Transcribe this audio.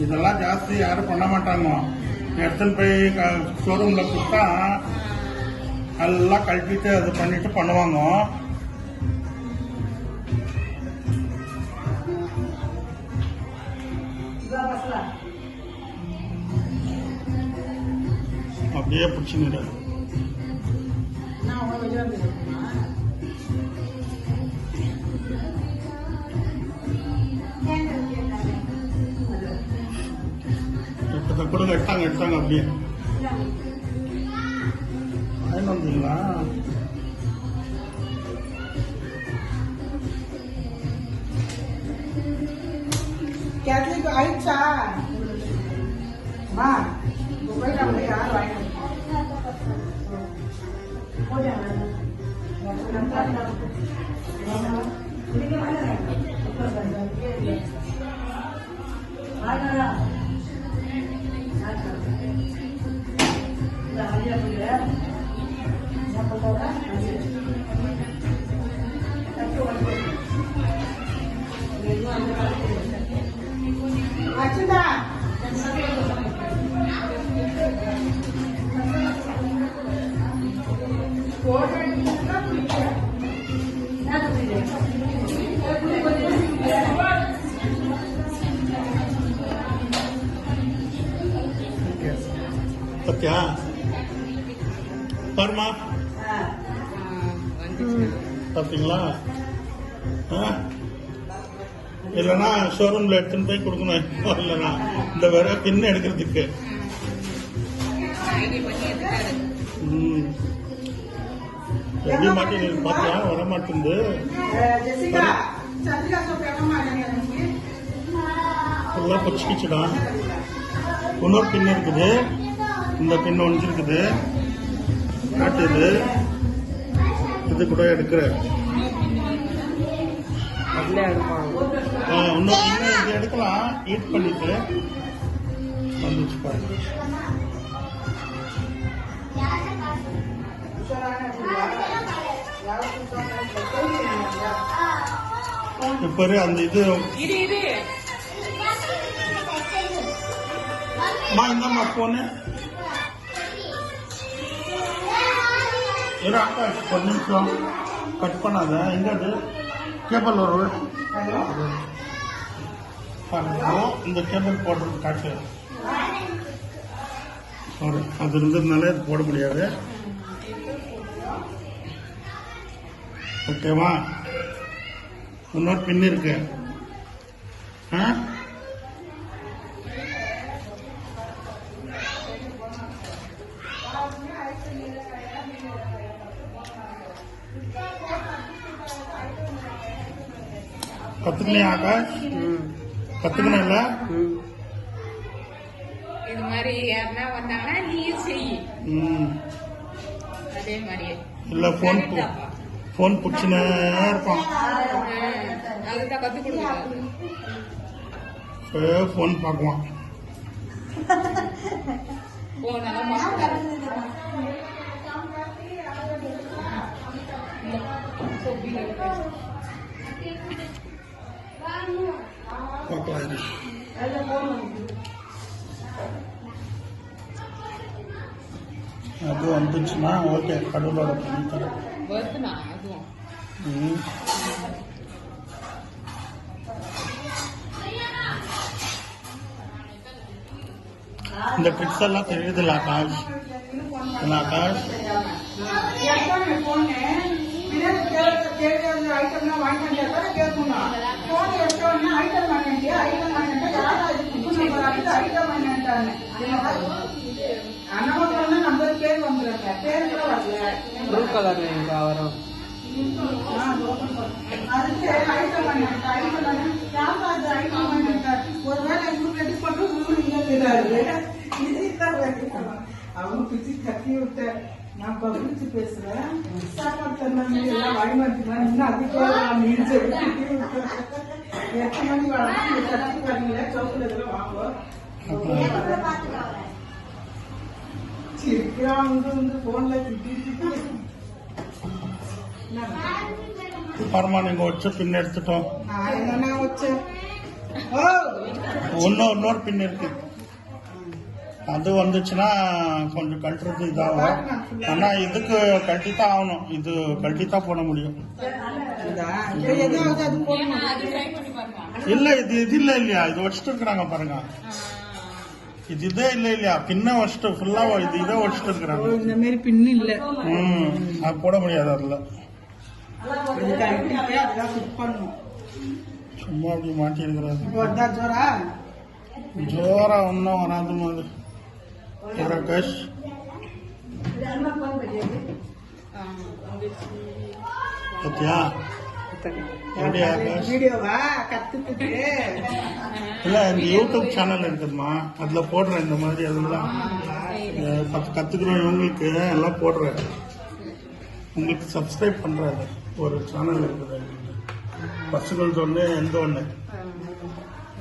இதெல்லாம் ஜாஸ்தி யாரும் பண்ண மாட்டாங்க. எடுத்துன்னு போய் ஷோரூம்ல கொடுத்தா எல்லாம் கழட்டிட்டு அது பண்ணிட்டு பண்ணுவாங்க. அப்படியே பிடிச்சுன்னு கூட எடுத்தாங்க அப்படியே வந்தீங்களா? கேத்லிக் ஆயிடுச்சா? போய் நம்ம யார் வாங்கிட்டு அச்சுதா சத்யா பாருமா பார்த்தீங்களா? இல்லைன்னா ஷோரூம்ல எடுத்துன்னு போய் கொடுக்கணும். இல்லைன்னா இந்த வேற பின்ன எடுக்கிறதுக்கு எப்படி மாட்டேன் பாத்தியா? வர மாட்டேங்குது. எல்லாம் பிடிச்சிக்கிச்சுடா. இன்னொரு பின் இருக்குது. இந்த பின் ஒன்று இருக்குது. காட்டுது. இது கூட எடுக்கிற இன்னும் இது எடுக்கலாம். ஹீட் பண்ணிட்டு வந்துச்சு பாருங்க. இப்ப அந்த இது இந்தம்மா போனு ஒரு நிமிஷம் கட் பண்ணாத. எங்க அது கேபிள் ஒரு இந்த கேபிள் போடுறது காட்டு. சாரி, அது இருந்ததுனால இது போட முடியாது. ஓகேவா? இன்னொரு பின் இருக்கு. கத்துக்கலையா ஆகாஷ்? கத்துக்கணும்ல. இது மாதிரி யாருன்னா வந்தாங்கன்னா நீ செய். அதே மாதிரியே இல்ல போன் பிடிச்சுனே இருப்பான். அதுதான் கத்து கொடுக்குறாரு. போன் பார்க்குவான். அது வந்துச்சுன்னா ஓகே, கடவுளோட பண்ணி தரேன். இந்த ட்ரிக்ஸ் எல்லாம் தெரியுதுல்ல ஆகாஷ்? ஆகாஷ் ப்ளூ கலர் வரும். அவங்க பிச்சு கட்டி விட்ட நான் பிடிச்சு பேசுறேன். சாப்பாடு தந்தாங்க எல்லாம் வழிமாட்டுக்கலாம். இன்னும் அதுக்கு எத்தனை மணி வரலாம் கட்டி வரீங்களா? சோப்புல இதெல்லாம் வாங்குவோம். போன்ல பரமா நீங்க வச்சு பின் எடுத்துட்டோம். நான் வச்சேன் ஓ இன்னொரு பின் இருக்கு. அது வந்துச்சுன்னா கொஞ்சம் கழட்டுறது இதாகும். ஆனா இதுக்கு கழட்டி தான் ஆகணும். இது கழட்டி தான் போட முடியும். இதா? இப்ப எதாவது அது போடணும். அது ட்ரை பண்ணி பாருங்க. இல்ல இது இல்ல இல்லையா, இது வச்சுட்டு இருக்கிறாங்க பாருங்க. இது இதே இல்ல இல்லையா, பின்ன வச்சுட்டு ஃபுல்லா இதை வச்சுட்டு ஓ, இருக்கிறாங்க. இந்த மாதிரி பின்னு இல்ல. அது போட முடியாது. அதுல இது கழட்டிட்டு அதெல்லாம் ஃபிட் பண்ணணும். சும்மா அப்படி மாட்டி இருக்கிறாரு. இப்போ வந்தா ஜோரா? ஜோரா ஒன்னும் வராது மாதிரி. ராகேஷ் பத்தியா எப்படியா ஆகாஷ்? வீடியோவா கத்துக்கிட்டு இல்ல இந்த யூடியூப் சேனல் இருக்குதுமா, அதுல போடுறேன் இந்த மாதிரி. அதெல்லாம் கத்துக்கிறோம் இவங்களுக்கு எல்லாம் போடுறேன். உங்களுக்கு சப்ஸ்கிரைப் பண்றாரு ஒரு சேனல் இருக்குது, பசுகள் ஒண்ணு எந்த ஒண்ணு